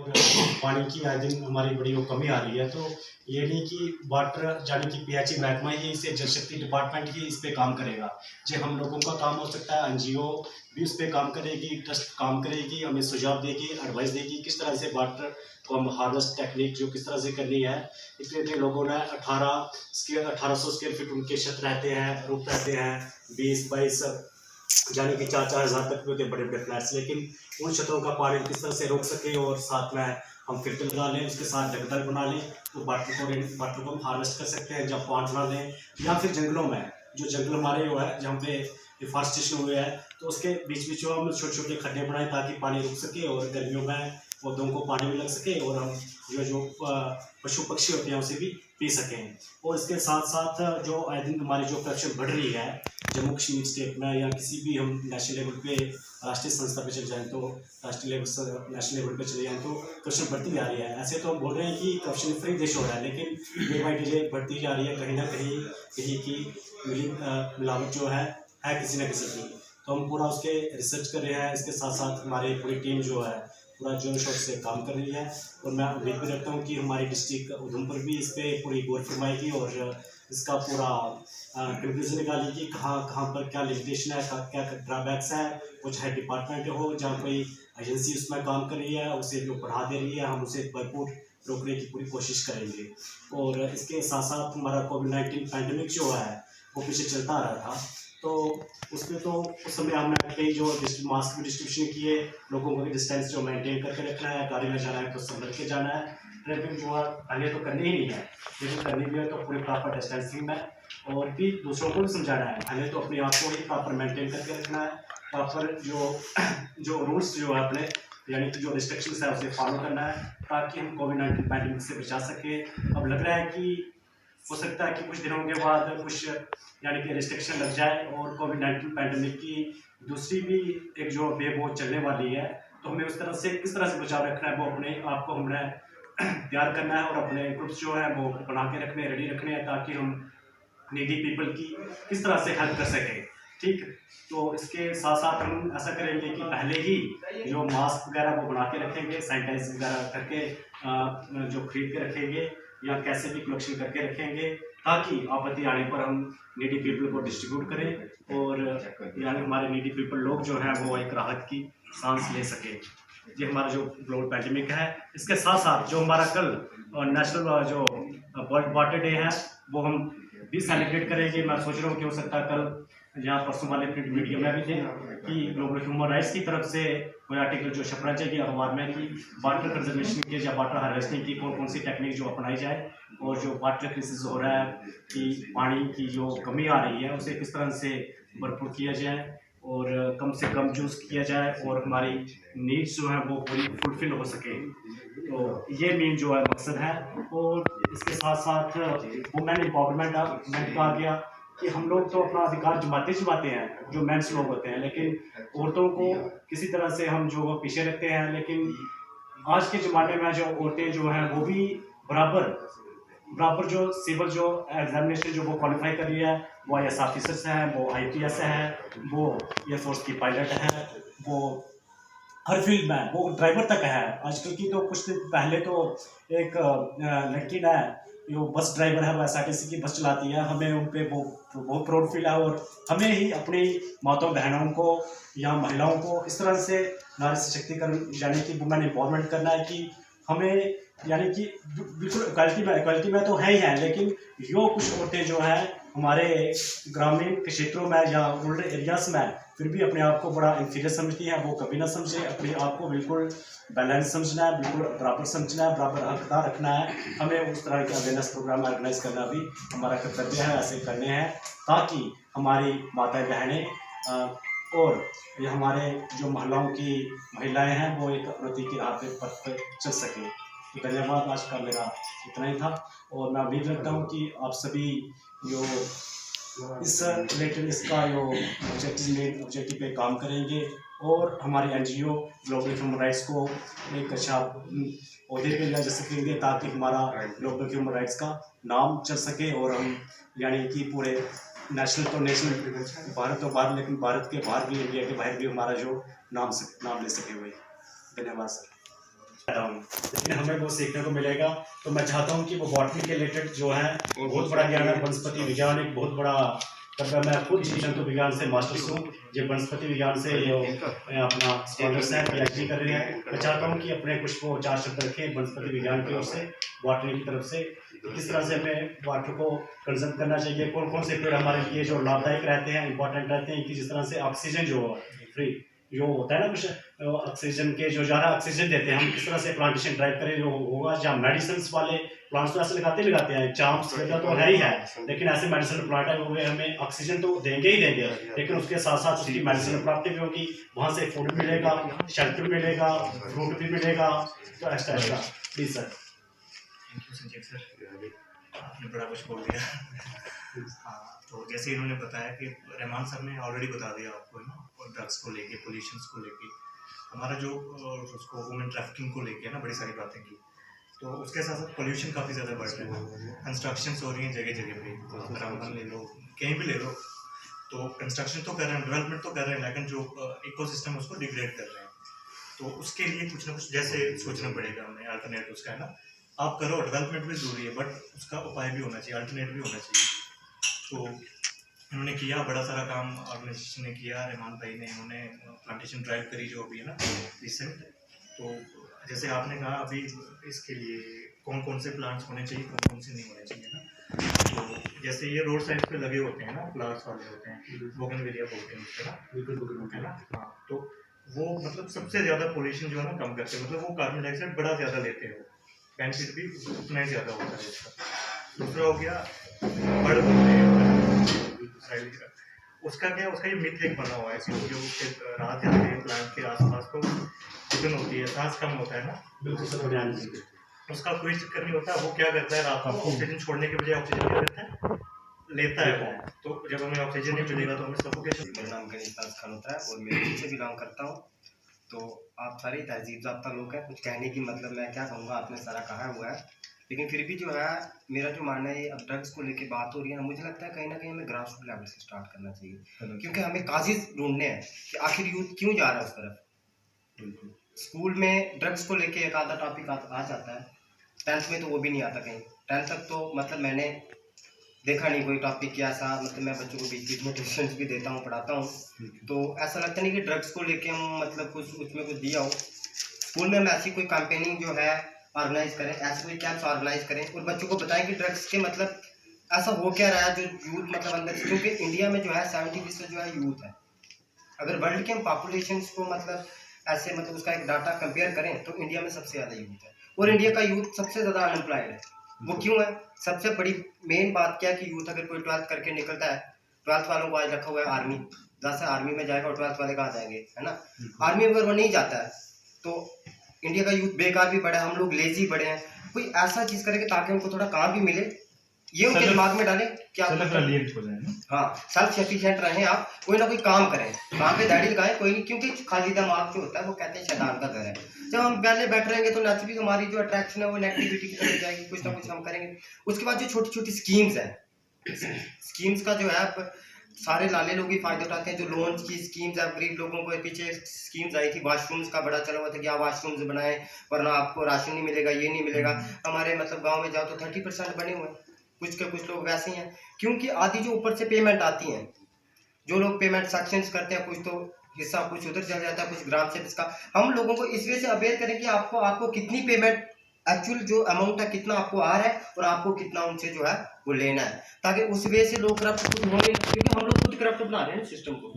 पानी की आए दिन हमारी बड़ी वो कमी आ रही है। तो ये नहीं कि वाटर यानी कि पीएचई महकमा ही इसे जल शक्ति डिपार्टमेंट ही इस पे काम करेगा, जो हम लोगों का काम हो सकता है। एनजीओ भी उस पर काम करेगी, ट्रस्ट काम करेगी, हमें सुझाव देगी, एडवाइस देगी किस तरह से वाटर को हम हार्वेस्ट टेक्निक जो किस तरह से करनी है। इतने लोगों ने 1800 स्क्वायर फीट उनके छत रहते हैं, रूफ रहते हैं, 20-22 यानी कि 4-4 हज़ार तक के होते बड़े बड़े फ्लैट्स, लेकिन उन छतों का पानी किस तरह से रोक सके और साथ में हम फिल्टर लगा लें, उसके साथ जगदल बना लें, तो वाटर को हम हार्वेस्ट कर सकते हैं। जब पॉन्ड बना लें या फिर जंगलों में जो जंगल हमारे वो है जहाँ पे डिफॉरेस्टेशन हुए हैं, तो उसके बीच बीच में हम छोटे छोटे खड्डे बनाएं ताकि पानी रुक सके और गर्मियों में पौधों को पानी भी लग सके और हम जो पशु पक्षी होते हैं उसे भी पी सकें। और इसके साथ साथ जो आए दिन हमारी जो करप्शन बढ़ रही है जम्मू कश्मीर स्टेट में या किसी भी हम नेशनल लेवल पे राष्ट्रीय संस्था पे चले जाएँ तो नेशनल लेवल पे चले जाएँ तो करप्शन बढ़ती जा रही है। ऐसे तो हम बोल रहे हैं कि करप्शन फ्री देश हो रहा है, लेकिन डे बाई डे बढ़ती जा रही है। कहीं ना कहीं की मिलावट जो है किसी न किसी की। तो हम पूरा उसके रिसर्च कर रहे हैं। इसके साथ साथ हमारी पूरी टीम जो है पूरा जोर शोर से काम कर रही है और मैं उम्मीद भी रखता हूँ कि हमारी डिस्ट्रिक्ट उधमपुर भी इस पर पूरी गौर फरमाएगी और इसका पूरा कंक्लूजन निकालेगी कहाँ पर क्या लिमिटेशन है, क्या ड्रॉबैक्स है। वो चाहे डिपार्टमेंट हो, जहाँ कोई एजेंसी उसमें काम कर रही है उसे जो बढ़ा दे रही है, हम उसे भरपूर रोकने की पूरी कोशिश करेंगे। और इसके साथ साथ हमारा कोविड-19 पैंडमिक जो है वो पीछे चलता आ रहा था, तो उसमें तो उस समय हमने कई जो मास्क भी डिस्ट्रीब्यूशन किए, लोगों को भी डिस्टेंस जो मेंटेन करके रखना है, गाड़ी में जाना है तो संभल के जाना है। ट्रैफिक जो है पहले तो करनी ही नहीं है, लेकिन करनी भी है तो पूरे प्रॉपर डिस्टेंसिंग में और भी दूसरों को भी समझाना है। पहले तो अपने आप को ही प्रॉपर मेंटेन करके रखना है, प्रॉपर जो रूल्स जो है अपने यानी कि जो रिस्ट्रिक्शंस है उसे फॉलो करना है ताकि हम कोविड-19 पैंडमिक से बचा सके। अब लग रहा है कि हो सकता है कि कुछ दिनों के बाद कुछ यानी कि रिस्ट्रिक्शन लग जाए और कोविड-19 पैंडमिक की दूसरी भी एक जो वेव वो चलने वाली है, तो हमें उस तरह से किस तरह से बचाव रखना है वो अपने आप को हमने तैयार करना है और अपने ग्रुप्स जो है वो बना के रखने रेडी रखने हैं ताकि हम नीडी पीपल की किस तरह से हेल्प कर सकें। ठीक, तो इसके साथ साथ हम ऐसा करेंगे कि पहले ही जो मास्क वगैरह वो बना के रखेंगे, सैनिटाइज वगैरह करके जो खरीद के रखेंगे या कैसे भी कलेक्शन करके रखेंगे ताकि आपत्ति आने पर हम नीडी पीपल को डिस्ट्रीब्यूट करें और यानी हमारे नीडी पीपल लोग जो हैं वो एक राहत की सांस ले सके। ये हमारा जो ग्लोबल पैंडेमिक है। इसके साथ साथ जो हमारा कल नेशनल जो वर्ल्ड वाटर डे है वो हम भी सेलिब्रेट करेंगे। मैं सोच रहा हूँ कि हो सकता है कल यहाँ परसों वाले प्रिंट मीडिया में भी थे कि ग्लोबल ह्यूमन राइट्स की तरफ से कोई आर्टिकल जो छपना चाहिए अखबार में कि वाटर कंजर्वेशन के या वाटर हार्वेस्टिंग की कौन कौन सी टेक्निक जो अपनाई जाए और जो वाटर क्राइसिस हो रहा है कि पानी की जो कमी आ रही है उसे किस तरह से भरपूर किया जाए और कम से कम यूज़ किया जाए और हमारी नीड्स जो है वो पूरी फुलफिल हो सके। तो ये मेन जो है मकसद है। और इसके साथ साथ वुमेन एम्पावरमेंट कहा गया कि हम लोग तो अपना अधिकार जमाते हैं जो मेंस लोग होते हैं, लेकिन औरतों को किसी तरह से हम जो पीछे रखते हैं। लेकिन आज के ज़माने में जो औरतें जो हैं वो भी बराबर जो सिविल जो एग्जामिनेशन जो वो क्वालिफाई कर रही है, वो IAS ऑफिसर्स हैं, वो IPS हैं, वो एयरफोर्स की पायलट हैं, वो हर फील्ड में वो ड्राइवर तक है। आजकल की तो कुछ दिन पहले तो एक लड़की ने जो बस ड्राइवर है वो SRTC की बस चलाती है। हमें उन पर वो बहुत प्राउड फील है और हमें ही अपनी माताओं बहनों को या महिलाओं को इस तरह से नारी सशक्तिकरण यानी कि वुमेन एम्पावरमेंट करना है कि हमें यानी कि बिल्कुल इक्वालिटी में तो है ही है, लेकिन यो कुछ औरतें जो हैं हमारे ग्रामीण क्षेत्रों में या रूरल एरियाज में फिर भी अपने आप को बड़ा इंफीरियर समझती हैं। वो कभी ना समझे, अपने आप को बिल्कुल बैलेंस समझना है, बिल्कुल बराबर समझना है, बराबर हकदार रखना है। हमें उस तरह के अवेयरनेस प्रोग्राम ऑर्गेनाइज करना भी हमारा कर्तव्य है, ऐसे करने हैं ताकि हमारी माताएं बहनें और ये हमारे जो महिलाएं हैं वो एक उन्नति की राह पर चल सके। तो धन्यवाद, आज का मेरा इतना ही था और मैं उम्मीद रखता हूँ कि आप सभी जो इस रिलेटेड इसका जो ऑब्जेक्टिव पे काम करेंगे और हमारी NGO ग्लोबल ह्यूमन राइट्स को एक अच्छा अहदे पे ले जा सकेंगे ताकि हमारा ग्लोबल ह्यूमन राइट्स का नाम चल सके और हम यानी कि पूरे नेशनल तो नेशनल भारत तो बाहर, लेकिन भारत के बाहर भी, इंडिया के बाहर भी हमारा जो नाम ले सके हुए। धन्यवाद सर। लेकिन हमें वो सीखने को मिलेगा। तो मैं चाहता हूँ कि वो बॉटनी के रिलेटेड जो है बहुत बड़ा ज्ञान है, वनस्पति विज्ञान एक बहुत बड़ा, तब मैं खुद जीव जंतु विज्ञान से मास्टर्स हूँ, ये वनस्पति विज्ञान से जो अपना स्कॉलर्स हैं PhD कर रहे हैं। मैं चाहता हूँ कि अपने कुछ को 4 शब्द रखें वनस्पति विज्ञान की ओर से, बॉटनी की तरफ से, किस तरह से हमें वाटर को कंजर्व करना चाहिए, कौन कौन से पेड़ हमारे लिए जो लाभदायक रहते हैं, इंपॉर्टेंट रहते हैं, कि जिस तरह से ऑक्सीजन जो फ्री जो होता है ना, कुछ ऑक्सीजन के जो ज़्यादा ऑक्सीजन देते हैं, हम किस तरह से प्लांटेशन ड्राइव करें जो होगा। जहाँ मेडिसिन वाले प्लांट्स तो ऐसे लगाते हैं, चाम्स वगैरह तो है ही है, लेकिन ऐसे मेडिसिन प्लांट है वो हमें ऑक्सीजन तो देंगे ही देंगे, लेकिन उसके साथ साथ उसकी मेडिसिन प्राप्ति भी होगी, वहाँ से फूड मिलेगा, शेल्टर मिलेगा, फ्रूट भी मिलेगा, तो ऐसा ऐसा। Please sir. Thank you Sanjeev sir, आपने बड़ा कुछ बोल दिया। हाँ, तो जैसे इन्होंने बताया कि रहमान सर ने ऑलरेडी बता दिया आपको ना, ड्रग्स को लेके, पोल्यूशंस को लेके, हमारा जो उसको वुमेन ट्रैफिकिंग को लेके ना बड़ी सारी बातें की। तो उसके साथ साथ पोल्यूशन काफ़ी ज़्यादा बढ़ रहा है, कंस्ट्रक्शंस हो रही हैं जगह जगह पे, तो रामबन ले लो, कहीं भी ले लो, तो कंस्ट्रक्शन तो कर रहे हैं, डेवलपमेंट तो कर रहे हैं, लेकिन जो इकोसिस्टम है उसको डिग्रेड कर रहे हैं। तो उसके लिए कुछ ना कुछ जैसे सोचना पड़ेगा हमें, अल्टरनेट उसका है ना, आप करो, डेवलपमेंट भी जरूरी है, बट उसका उपाय भी होना चाहिए, अल्टरनेट भी होना चाहिए। तो इन्होंने किया, बड़ा सारा काम ऑर्गेनाइजेशन ने किया, रहमान भाई ने, इन्होंने प्लांटेशन ड्राइव करी जो अभी है ना रिसेंट। तो जैसे आपने कहा अभी इसके लिए कौन कौन से प्लांट्स होने चाहिए, कौन कौन से नहीं होने चाहिए ना, तो जैसे ये रोड साइड पे लगे होते हैं ना, फ्लावर्स वाले होते हैं, बोगनविलिया बोलते हैं उसका ना, है ना। हाँ, तो वो मतलब सबसे ज़्यादा पोल्यूशन जो है ना कम करते हैं, मतलब वो कार्बन डाइऑक्साइड बड़ा ज़्यादा लेते हैं, बेनिफिट भी उतना ही ज़्यादा होता है उसका। दूसरा हो गया बर्ड बोलते हैं उसका क्या, उसका ये मिथ एक बना हुआ है कि जो रात जाते हैं प्लांट के आसपास तो घुटन होती है, सांस कम होता है ना, बिल्कुल सर, उसका कोई चक्कर नहीं होता। वो क्या करता है, रात को ऑक्सीजन छोड़ने के बजाय ऑक्सीजन क्या करता है, लेता है वो। तो जब हमें ऑक्सीजन नहीं मिलेगा तो हमें सफोकेशन। मेरा नाम गणेश खान होता है और मैं दिल्ली से बिलोंग करता हूँ। तो आप सारे तहजीब याफ्ता लोग हैं, कुछ कहने की मतलब मैं क्या कहूँगा, आपने सारा कहा हुआ है, लेकिन फिर भी जो है मेरा जो मानना है, अब ड्रग्स को लेके बात हो रही है ना, मुझे लगता है कहीं ना कहीं हमें ग्रास रूट लेवल से स्टार्ट करना चाहिए, क्योंकि हमें काजिज ढूंढने हैं कि आखिर यूथ क्यों जा रहा है उस तरफ। स्कूल में ड्रग्स को लेके एक आधा टॉपिक आ जाता है, 10th में तो वो भी नहीं आता कहीं, 10th तक तो मतलब मैंने देखा नहीं कोई टॉपिक क्या ऐसा, मतलब मैं बच्चों को बीच बीच में ट्यूशन भी देता हूँ, पढ़ाता हूँ, तो ऐसा लगता नहीं कि ड्रग्स को लेके हम मतलब कुछ उसमें कुछ दिया हो। स्कूल में हम ऐसी कोई कैंपेनिंग जो है ऑर्गेनाइज करें, ऐसे कोई कैंप्स ऑर्गेनाइज करें और बच्चों को बताएं कि ड्रग्स के मतलब ऐसा हो क्या रहा है जो यूथ मतलब अंदर से, क्योंकि इंडिया में जो है 70% जो है यूथ है। अगर वर्ल्ड के हम पॉपुलेशन को मतलब ऐसे मतलब उसका एक डाटा कंपेयर करें तो इंडिया में सबसे ज़्यादा यूथ है, और इंडिया का यूथ सबसे ज़्यादा अनएम्प्लॉयड है। वो क्यों है? सबसे बड़ी मेन बात क्या है कि यूथ अगर कोई 12th करके निकलता है, 12th वालों को आज रखा हुआ है आर्मी, जैसे आर्मी में जाएगा और 12th वाले कहाँ जाएंगे, है ना। आर्मी में अगर वो नहीं जाता है तो इंडिया का यूथ बेकार भी बढ़ा है, हम लोग लेजी बढ़े हैं। कोई ऐसा चीज़ करेंगे ताकि उनको थोड़ा काम भी मिले, ये उनके दिमाग में डालें क्या हाँ सेल्फ सफिशिएंट रहें, आप कोई ना कोई काम करें, काम पे दाढ़ी लगाएं, कोई नहीं, क्योंकि खाली दिमाग जो होता है वो कहते हैं शैतान का घर है। जब हम पहले बैठ रहेंगे तो नेचुरली हमारी जो अट्रैक्शन है वो नेगेटिविटी की तरफ जाएगी, कुछ ना कुछ हम करेंगे। उसके बाद जो छोटी छोटी स्कीम्स हैं, स्कीम्स का जो है सारे लाले लोग ही फायदा उठाते हैं, जो लोन की स्कीम्स है, गरीब लोगों को पीछे स्कीम्स आई थी, वॉशरूम्स का बड़ा चला हुआ था कि आप वॉशरूम्स बनाएं वरना आपको राशन नहीं मिलेगा, ये नहीं मिलेगा। हमारे मतलब गांव में जाओ तो 30% बने हुए हैं, कुछ के कुछ लोग वैसे हैं, क्योंकि आधी जो ऊपर से पेमेंट आती है, जो लोग पेमेंट सेक्शंस करते हैं, कुछ तो हिस्सा कुछ उधर चल जाता है, कुछ ग्राम सेवक का। हम लोगों को इस वजह से अवेयर करें कि आपको कितनी पेमेंट एक्चुअल जो अमाउंट है कितना आपको आ रहा है और आपको कितना उनसे जो है वो लेना है, ताकि उस वजह से लोग करप्ट खुद होंगे, क्योंकि हम लोग खुद करप्ट बना रहे हैं सिस्टम को।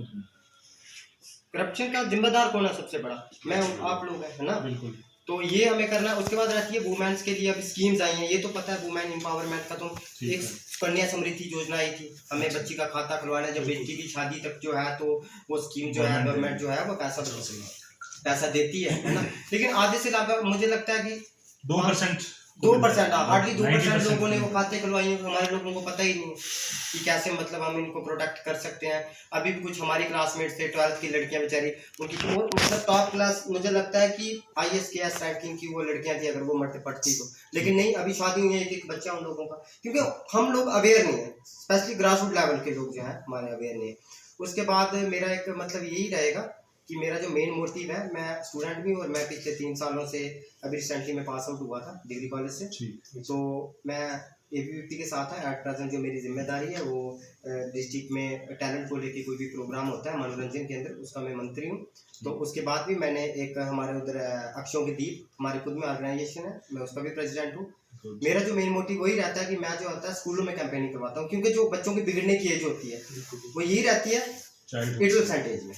करप्शन का जिम्मेदार कौन है सबसे बड़ा? मैं आप लोग हैं, है ना। बिल्कुल। तो ये हमें करना है। उसके बाद रहती है वुमेन्स के लिए अब स्कीम्स आई हैं, ये तो पता है वुमेन एम्पावरमेंट का, तो एक कन्या समृद्धि योजना आई थी, हमें बच्ची का खाता खुलवाना है, जब बेटी की शादी तक जो है तो वो स्कीम जो है गवर्नमेंट जो है वो पैसा देती है ना। लेकिन आधे से ज्यादा मुझे लगता है कि 2% हार्डली 2% लोगों ने वो खाते खुलवाई, हमारे लोगों को पता ही नहीं कि कैसे मतलब हम इनको प्रोटेक्ट कर सकते हैं। अभी भी कुछ हमारी क्लासमेट्स थे 12th की लड़कियां बेचारी, उनकी वो मतलब टॉप क्लास, मुझे लगता है कि ISKS रैंकिंग की वो लड़कियां थी, अगर वो मरते पड़ती तो। लेकिन नहीं, अभी शादी हुई है, एक बच्चा उन लोगों का, क्योंकि हम लोग अवेयर नहीं है, स्पेशली ग्रास रूट लेवल के लोग जो है हमारे अवेयर नहीं है। उसके बाद मेरा एक मतलब यही रहेगा कि मेरा जो मेन मोटिव है, मैं स्टूडेंट भी हूँ और मैं पिछले 3 सालों से अभी रिसेंटली मैं पास आउट हुआ था डिग्री कॉलेज से। तो मैं ABVP के साथ है एट प्रेजेंट। जो मेरी जिम्मेदारी है वो डिस्ट्रिक्ट में टैलेंट को लेके कोई भी प्रोग्राम होता है मनोरंजन के अंदर, उसका मैं मंत्री हूँ। तो उसके बाद भी मैंने एक हमारे उधर अक्षों के दीप हमारी खुद में ऑर्गेनाइजेशन है, मैं उसका भी प्रेसिडेंट हूँ। मेरा जो मेन मोटिव वही रहता है कि मैं जो होता है स्कूलों में कैंपेनिंग करवाता हूँ, क्योंकि जो बच्चों की बिगड़ने की एज होती है वो यही रहती है 8% एज में।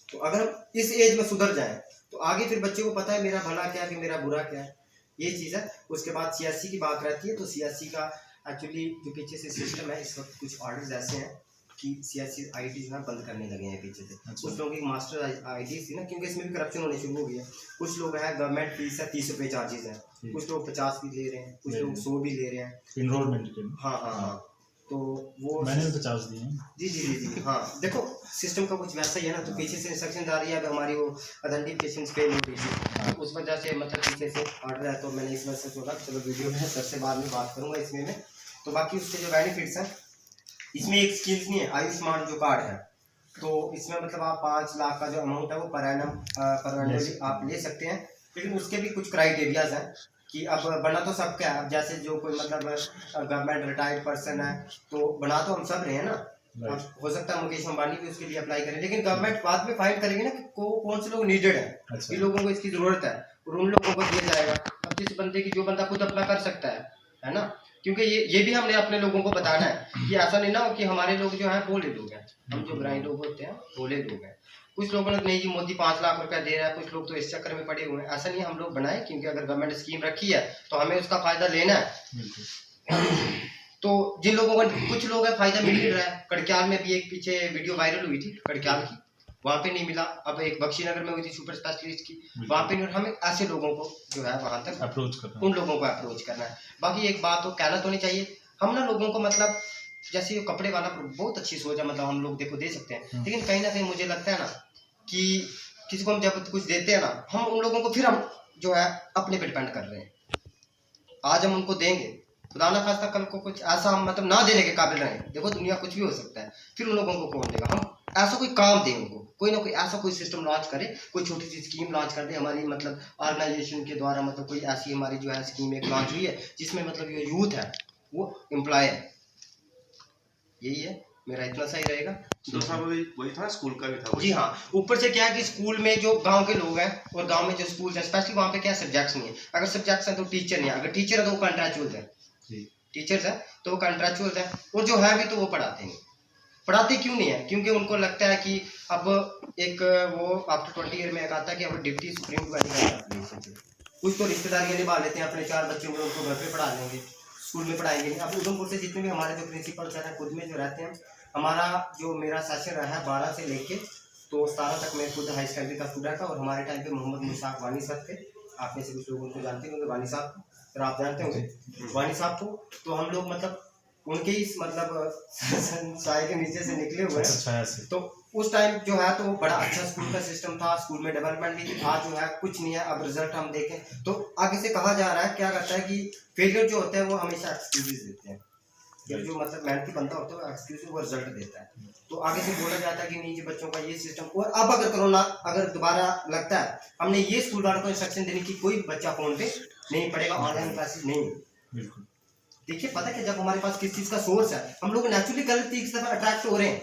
तो अगर हम इस एज में सुधर जाएं तो आगे फिर बच्चे को पता है मेरा भला क्या है कि मेरा बुरा क्या है, ये चीज़ है। उसके बाद CSC की बात रहती है, तो CSC का एक्चुअली जो पीछे से सिस्टम है, इस वक्त कुछ ऑर्डर्स ऐसे हैं कि CSC IT जो है बंद करने लगे हैं पीछे से। कुछ लोगों की मास्टर IT थी ना, क्योंकि इसमें भी करप्शन होने शुरू हो गया। कुछ लोग हैं गवर्नमेंट फीस है 30 रुपये चार्जेस हैं, कुछ लोग 50 भी ले रहे हैं, कुछ लोग 100 भी ले रहे हैं इनरोलमेंट के। हाँ। तो वो मैंने भी 50 दिए हैं। जी हाँ। देखो सिस्टम का कुछ वैसा ही है ना, तो पीछे से इंस्ट्रक्शन आ रही है। अब हमारी वो ऑथेंटिकेशन फेल हो रही थी, तो उस वजह से मतलब पीछे से ऑर्डर है, तो मैंने इस वजह से सोचा चलो वीडियो में सबसे बाद में बात करूँगा इसमें में। तो बाकी उसके जो बेनिफिट्स हैं, इसमें एक स्कीम्स नहीं है, आयुष्मान जो कार्ड है, तो इसमें मतलब आप 5 लाख का जो अमाउंट है वो पर एनम आप ले सकते हैं। लेकिन उसके भी कुछ क्राइटेरियाज हैं कि अब बना तो सबका है। अब जैसे जो कोई मतलब गवर्नमेंट रिटायर्ड पर्सन है तो बना तो हम सब रहे हैं ना। अब हो सकता है मुकेश अंबानी भी उसके लिए अप्लाई करें, लेकिन गवर्नमेंट बाद में फाइंड करेगी ना कि कौन से लोग नीडेड है, अच्छा। ये लोगों को इसकी जरूरत है, और उन लोगों को दिया जाएगा। अब जिस बंदे की जो बंदा खुद अपना कर सकता है ना, क्योंकि ये भी हमने अपने लोगों को बताना है कि ऐसा नहीं ना हो कि हमारे लोग जो हैं भोले लोग हैं, हम जो ग्रामीण लोग होते हैं भोले लोग हैं। कुछ लोगों ने नहीं जी मोदी 5 लाख रुपया दे रहा है, कुछ लोग तो इस चक्कर में पड़े हुए हैं। ऐसा नहीं हम लोग बनाए, क्योंकि अगर गवर्नमेंट स्कीम रखी है तो हमें उसका फायदा लेना है। तो जिन लोगों को कुछ लोग है फायदा मिल रहा है। कड़क्याल में भी एक पीछे वीडियो वायरल हुई थी कड़क्याल की, वहाँ पे नहीं मिला। अब एक बख्शीनगर में हुई थी सुपर स्पेशलिस्ट की, वहाँ पे नहीं। हमें ऐसे लोगों को जो है वहाँ तक अप्रोच करना, उन लोगों को अप्रोच करना है। बाकी एक बात तो कहना तो नहीं चाहिए, हम ना लोगों को मतलब जैसे ये कपड़े वाला बहुत अच्छी सोच है, मतलब हम लोग देखो दे सकते हैं, लेकिन कहीं ना कहीं मुझे लगता है ना कि किसी को हम जब कुछ देते हैं ना, हम उन लोगों को फिर हम जो है अपने पे डिपेंड कर रहे हैं। आज हम उनको देंगे, खुदा ना खास्ता कल को कुछ ऐसा हम मतलब ना देने के काबिल रहें, देखो दुनिया कुछ भी हो सकता है, फिर उन लोगों को कौन देगा। हम ऐसा कोई काम दें उनको, कोई ना कोई ऐसा कोई सिस्टम लॉन्च करे, कोई छोटी सी स्कीम लॉन्च कर दे हमारी मतलब ऑर्गेनाइजेशन के द्वारा। मतलब कोई ऐसी हमारी जो है स्कीम एक लॉन्च हुई है जिसमें मतलब ये यूथ है वो एम्प्लॉय है। यही है मेरा, इतना सही रहेगा। दूसरा वही था, स्कूल का भी था। जी हाँ, ऊपर से क्या है कि स्कूल में जो गांव के लोग हैं और गांव में जो स्कूल है स्पेशली वहाँ पे क्या सब्जेक्ट्स नहीं है। अगर सब्जेक्ट्स हैं तो टीचर नहीं है, अगर टीचर है तो वो कॉन्ट्रैक्चुअल है, टीचर्स है तो वो कॉन्ट्रैक्चुअल है, और जो है भी तो वो पढ़ाते नहीं। पढ़ाते क्यों नहीं है? क्योंकि उनको लगता है कि अब एक वो आफ्टर 20 ईयर में एक आता है कि अब डिप्टी सुप्रीम टू एनी कुछ तो रिश्तेदारियाँ निभा लेते हैं, अपने 4 बच्चों को उनको घर पे पढ़ा लेंगे, स्कूल में पढ़ाएंगे नहीं। अब उधमपुर से जितने भी हमारे जो प्रिंसिपल सर हैं खुद में जो रहते हैं, हमारा जो मेरा सेशन रहा है 12 से लेके तो 17 तक मैं खुद हाई सेकेंडरी का स्टूडेंट था, और हमारे टाइम पे मोहम्मद मुशाक वानी सर थे, आप में से कुछ लोग उनको जानते होंगे, वानी साहब, फिर आप जानते होंगे वानी साहब को। तो हम लोग मतलब उनके ही मतलब साए के नीचे से निकले हुए हैं। तो उस टाइम जो है तो बड़ा अच्छा स्कूल का सिस्टम था, स्कूल में डेवलपमेंट भी थी। आज जो है कुछ नहीं है। अब रिजल्ट हम देखें तो आगे से कहा जा रहा है, क्या करता है कि फेलियर जो होता है वो हमेशा एक्सक्यूजेस देते हैं, जो मतलब मेहनती बंदा होता है वो एक्सक्यूज वो रिजल्ट देता है। तो आगे से बोला जाता है कि नहीं जी बच्चों का ये सिस्टम। और अब अगर कोरोना अगर दोबारा लगता है, हमने ये स्कूल वालों को इंस्ट्रक्शन देने की कोई बच्चा फोन पे नहीं पढ़ेगा, ऑनलाइन क्लासेस नहीं। बिल्कुल देखिए, पता है जब हमारे पास किस चीज का सोर्स है, हम लोग नेचुरली गलत चीज तरफ अट्रैक्ट हो रहे हैं,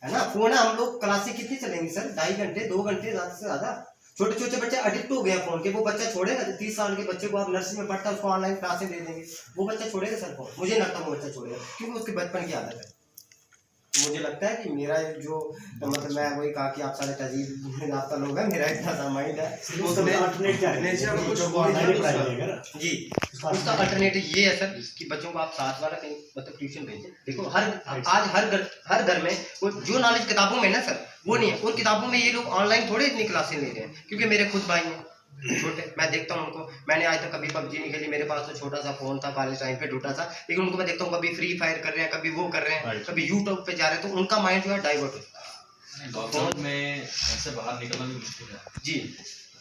है ना। फोन है, हम लोग क्लासें कितनी चलेंगे सर, 2.5 घंटे 2 घंटे ज्यादा से ज्यादा। छोटे छोटे बच्चे एडिक्ट हो गए हैं फोन के, वो बच्चा छोड़ेगा? 30 साल के बच्चे को आप नर्सरी में पढ़ता है उसको ऑनलाइन क्लासें दे देंगे, वो बच्चा छोड़ेगा सर फोन? मुझे नहीं लगता वो बच्चा छोड़ेगा, क्योंकि उसके बचपन की आदत है। मुझे लगता है कि मेरा जो मतलब मैं वही कहा कि आप सारे तहजीब याफ्ता लोग हैं, मेरा इतना सा माइंड है जी। उसका अल्टरनेटिव ये है सर कि बच्चों को आप साथ वाला कहीं मतलब ट्यूशन भेजें। देखो आज हर घर में वो जो नॉलेज किताबों में ना सर वो नहीं है। उन किताबों में ये लोग ऑनलाइन थोड़े इतनी क्लासें ले रहे हैं, क्योंकि मेरे खुद भाई हैं छोटे, मैं देखता हूँ उनको। मैंने आज तक कभी पबजी नहीं खेली, मेरे पास तो छोटा सा फोन था कॉलेज टाइम पे टूटा सा, लेकिन उनको मैं देखता हूँ कभी फ्री फायर कर रहे हैं, कभी वो कर रहे हैं, कभी यूट्यूब पे जा रहे हैं, तो उनका माइंड जो है डाइवर्ट होता है। लॉकडाउन में ऐसे बाहर निकलना भी मुश्किल है जी,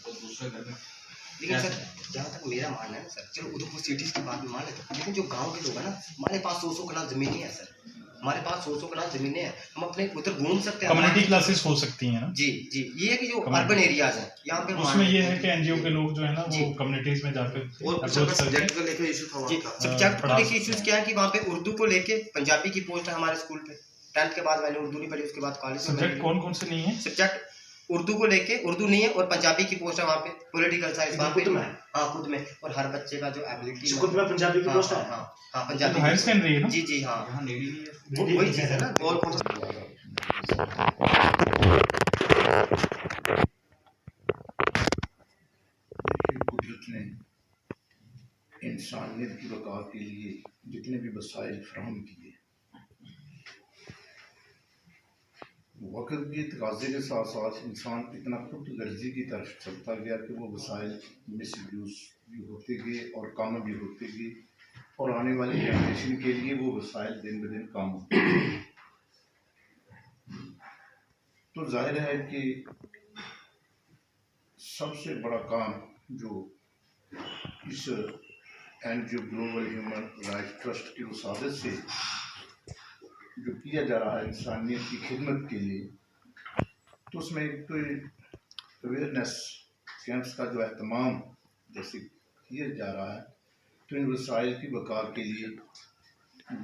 तो दूसरे घर में। लेकिन सर जहाँ तक मेरा मानना है सर, चलो उधमपुर सिटीज की बात में मान लेते हैं, लेकिन जो गाँव के लोग हैं ना, हमारे पास 100 कनाल जमीन ही है सर, हमारे पास 100 कनाल जमीनें हैं, हम अपने उधर घूम सकते हैं। कम्युनिटी क्लासेस हो सकती हैं ना। जी जी, ये है कि जो अर्बन एरियाज हैं यहाँ पे उसमें ये है कि एनजीओ के लोग जो है ना जी। वो कम्युनिटीज में जाकर और कुछ अगर सब्जेक्ट को लेकर इशू था जी, वहाँ का सब्जेक्ट को पढ़ा लेके सकते इश्यूज हैं। क्या है कि वहाँ पे उर्दू को लेके पंजाबी की पोस्ट है हमारे स्कूल पे। 10th के बाद मैंने उर्दू नहीं पढ़ी, उसके बाद कॉलेज में सब्जेक्ट कौन कौन से नहीं है? सब्जेक्ट उर्दू को लेके उर्दू नहीं है और पंजाबी की पोस्ट है वहाँ पे, पॉलिटिकल साइंस वहाँ पे खुद में? हाँ खुद में, और हर बच्चे का जो एबिलिटी खुद में पंजाबी की पोस्ट है? हाँ पंजाबी हायर सेकेंडरी है ना। जी जी हाँ, यहाँ नेडी नहीं है। वही चीज़ है ना। और कौन सा कुदरत ने इंसानियत की बका के लिए जितने भी वसाइल फ्राहम किए, वक़्त के तकाज़े के साथ साथ इंसान इतना खुद गर्जी की तरफ चलता गया कि वो वसाइल मिस यूज़ भी होते गए और कम भी होते गए, और आने वाली जनरेशन के लिए वो वसाइल दिन ब दिन कम होते गए। तो जाहिर है कि सबसे बड़ा काम जो इस NGO global human rights trust की वसादत से जो किया जा रहा है इंसानियत की खिदमत के लिए, तो उसमें एक तो अवेयरनेस कैंप्स का जो एहतमाम जैसे किया जा रहा है, तो इन वसाइल की बका के लिए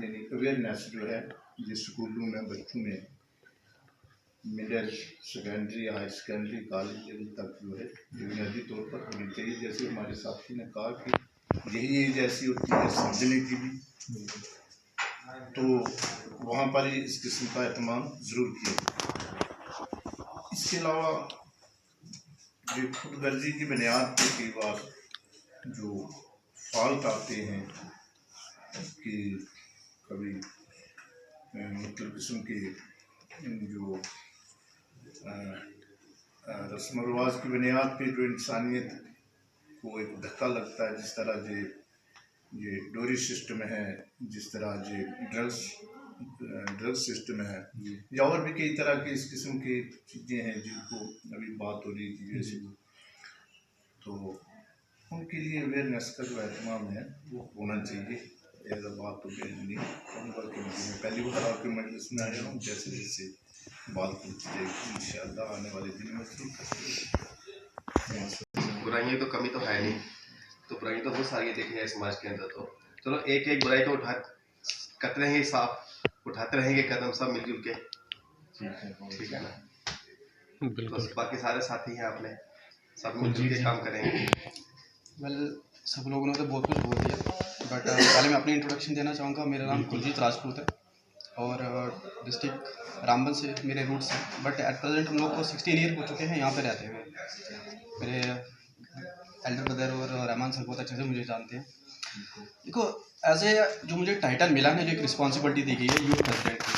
यानी अवेयरनेस जो है ये स्कूलों में बच्चों में middle secondary high secondary college level तक जो है बुनियादी तौर पर होनी चाहिए। जैसे हमारे साथी ने कहा कि यही एज ऐसी होती है समझने की भी, तो वहाँ पर ही इस किस्म का एहतमाम ज़रूर किया। इसके अलावा जो खुदगर्जी की बुनियाद पर कई बार जो फॉल्ट आते हैं कि कभी मुख्तलिफ किस्म के जो रस्म व रिवाज की बुनियाद पर जो इंसानियत को एक धक्का लगता है, जिस तरह ये डोरी सिस्टम है, जिस तरह ये ड्रग्स सिस्टम है, या और भी कई तरह की इस किस्म की चीज़ें हैं जिनको अभी बात हो रही थी जैसे, तो उनके लिए अवेयरनेस का जो एहतमाम है वो होना चाहिए। एज अ बात तो नहीं कहूँगा कि मैं पहली बार आपके मजलिस में आया हूँ, जैसे जैसे बात होती रहेगी इंशाअल्लाह आने वाले दिन में। बुराइयों तो कमी तो है नहीं, तो बुराई तो बहुत सारी देखी है समाज के अंदर। तो चलो एक एक बुराई को करते रहेंगे, साफ उठाते रहेंगे कदम सब मिलजुल के, ठीक है ना। तो बाकी सारे साथी हैं अपने, सब मिलजुल के काम करेंगे। वेल सब लोगों ने तो बहुत कुछ बोल दिया, बट पहले मैं अपनी इंट्रोडक्शन देना चाहूँगा। मेरा नाम कुलजीत राजपूत है और डिस्ट्रिक्ट रामबन से मेरे रूट्स हैं, बट एट प्रेजेंट हम लोग को 16 ईयर हो चुके हैं यहाँ पे रहते हुए। मेरे एल्डर ब्रदर और रहमान सर बहुत अच्छे से मुझे जानते हैं। देखो एज ए जो मुझे टाइटल मिला है, जो एक रिस्पॉन्सिबिलिटी दी गई है यूथ प्रेसिडेंट की,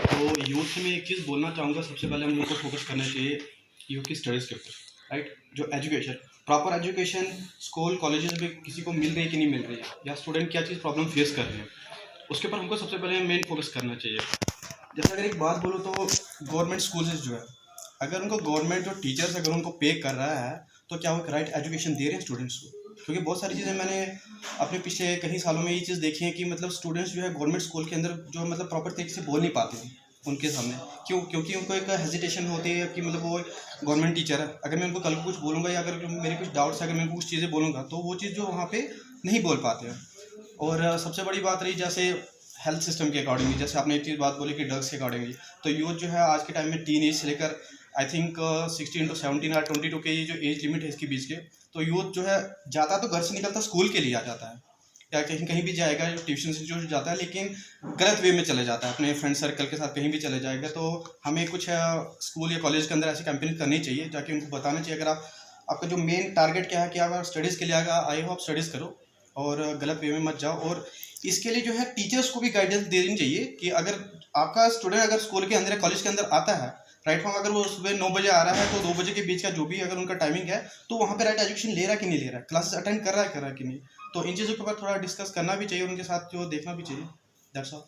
तो यूथ में एक चीज़ बोलना चाहूँगा। सबसे पहले हम लोग को फोकस करना चाहिए यूथ की स्टडीज़ के ऊपर, राइट। जो education, proper education school colleges में किसी को मिल रही है कि नहीं मिल रही है, या स्टूडेंट क्या चीज़ प्रॉब्लम फेस कर रहे हैं, उसके ऊपर हमको सबसे पहले मेन फोकस करना चाहिए। जैसे अगर एक बात बोलो तो गवर्नमेंट स्कूल्स जो है, अगर उनको गवर्नमेंट जो टीचर्स अगर उनको पे कर रहा है तो क्या वो राइट एजुकेशन दे रहे हैं स्टूडेंट्स को? क्योंकि बहुत सारी चीज़ें मैंने अपने पिछले कई सालों में ये चीज़ देखी है कि मतलब स्टूडेंट्स जो है गवर्नमेंट स्कूल के अंदर जो मतलब प्रॉपर तरीके से बोल नहीं पाते हैं उनके सामने। क्यों? क्योंकि उनको एक हेजिटेशन होती है कि मतलब वो गवर्नमेंट टीचर है, अगर मैं उनको कल को कुछ बोलूँगा या अगर मेरे कुछ डाउट्स है, अगर मैं कुछ चीज़ें बोलूँगा तो वो चीज़ जो वहाँ पे नहीं बोल पाते हैं। और सबसे बड़ी बात रही जैसे हेल्थ सिस्टम के अकॉर्डिंगली, जैसे आपने एक चीज़ बात बोली कि ड्रग्स के अकॉर्डिंगली, तो यूथ जो है आज के टाइम में टीन एज से लेकर आई थिंक 16 to 17 या 22 के ये जो एज लिमिट है इसके बीच के, तो यूथ जो है जाता तो घर से निकलता स्कूल के लिए आ जाता है या कहीं भी जाएगा, ट्यूशन से जो जाता है, लेकिन गलत वे में चले जाता है, अपने फ्रेंड सर्कल के साथ कहीं भी चले जाएगा। तो हमें कुछ स्कूल या कॉलेज के अंदर ऐसी कैंपेन करनी चाहिए जाके उनको बताना चाहिए अगर आपका जो मेन टारगेट क्या है कि आप स्टडीज़ के लिए आए हो, आप स्टडीज़ करो और गलत वे में मत जाओ। और इसके लिए जो है टीचर्स को भी गाइडेंस देनी चाहिए कि अगर आपका स्टूडेंट अगर स्कूल के अंदर कॉलेज के अंदर आता है, राइट फ्रॉम अगर वो सुबह 9 बजे आ रहा है तो 2 बजे के बीच का जो भी अगर उनका टाइमिंग है तो वहाँ पे राइट एजुकेशन ले रहा है कि नहीं ले रहा है, क्लासेस अटेंड कर रहा है कि नहीं। तो इन चीज़ों के ऊपर थोड़ा डिस्कस करना भी चाहिए, उनके साथ जो देखना भी चाहिए। That's all.